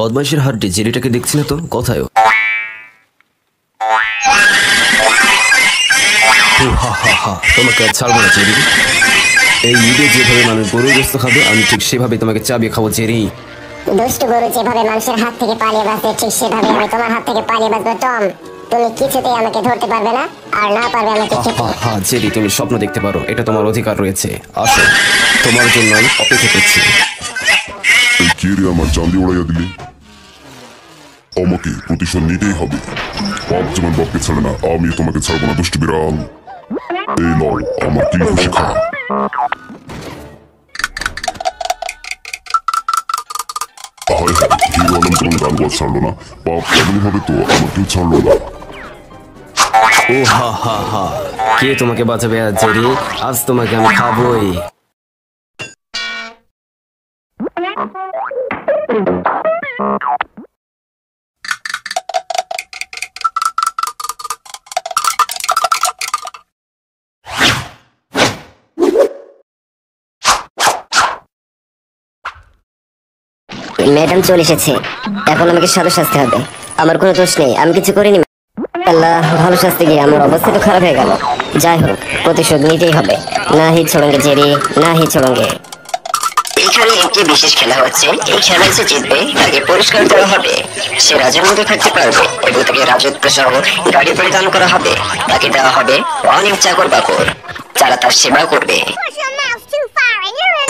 বদমাইশের হাড্ডি জেরিটাকে দেখছি না তো, কোথায়? তোমাকে আর ছাড়বো না জেরি। এই ঈদে যেভাবে মানুষ গরুর গোস্ত খাবে, আমি ঠিক সেভাবে তোমাকে চাবিয়ে খাবো জেরি। দুষ্ট গরু যেভাবে মানুষের হাত থেকে পালিয়ে বাঁচে, ঠিক সেভাবে আমি তোমার হাত থেকে পালিয়ে বাঁচবো টম। তুমি কিছুতেই আমাকে ধরতে পারবে না, আর না পারবে আমাকে খেতে। হ্যাঁ জেরি, তুমি স্বপ্ন দেখতে পারো, এটা তোমার অধিকার রয়েছে। আসো, তোমার জন্য আমি অপেক্ষা করছি। কে রে আমার চাঁদি উড়াইয়া দিলি? আমাকে প্রতিশোধ নিতেই হবে। বাপ যেমন বাপকে ছাড়ে না, আমি তোমাকে ছাড়বো না দুষ্ট বিড়াল। এই নাও আমার কি খুশি খা। হিরো আলম যখন গান গাওয়া ছাড়লো না, বাপ তেমনি ভাবে তো আমাকেও ছাড়লো না। ও হা হা হা, কে তোমাকে বাঁচাবে আজ জেরি? আজ তোমাকে আমি খাবোই। ম্যাডাম চলে এসেছে, এখন আমাকে সাজা সাজতে হবে। আমার কোনো দোষ নেই, আমি কিছু করিনি। আল্লাহ, ভালো শাস্তি গিয়ে আমার অবস্থা তো খারাপ হয়ে গেল। যাই হোক, প্রতিশোধ নিতেই হবে। না হি ছোড়ঙ্গে জেরি, না হি ছোড়ঙ্গে। এখানে একটি বিশেষ খেলা হচ্ছে। এই খেলায় যে জিতবে তাকে পুরস্কার দেওয়া হবে। সে রাজার মধ্যে থাকতে পারবে এবং তাকে রাজত্ব সহ গাড়ি পরিধান করা হবে। তাকে দেওয়া হবে অনেক চাকর বাকর, যারা তার সেবা করবে।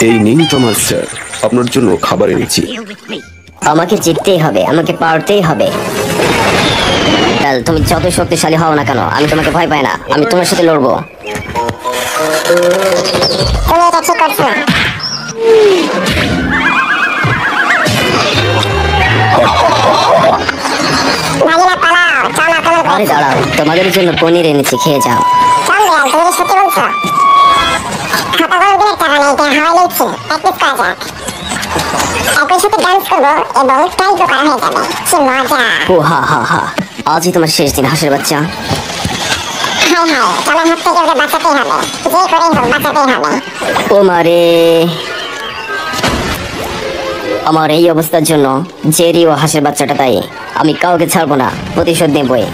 এই নিন তোমার স্যার, আপনার জন্য খাবার এনেছি। আমাকে জিততেই হবে, আমাকে পারতেই হবে। তুমি যত শক্তিশালী হও না কেন, আমি তোমাকে ভয় পাই না। আমি তোমার সাথে লড়বো। তুমি এটা ঠিক করছো না। আরে দাঁড়াও, তোমাদের জন্য পনির এনেছি, খেয়ে যাও। সত্যি বলছো? আজই তোমার শেষ দিন হাঁসের বাচ্চা। ও মারে, আমার এই অবস্থার জন্য জেরি ও হাঁসের বাচ্চাটা দায়ী। আমি কাউকে ছাড়বো না, প্রতিশোধ নেবই।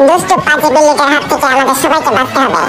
দুষ্ট পাজি বিল্লিটার হাত থেকে আমাদের সবাইকে বাঁচতে হবে।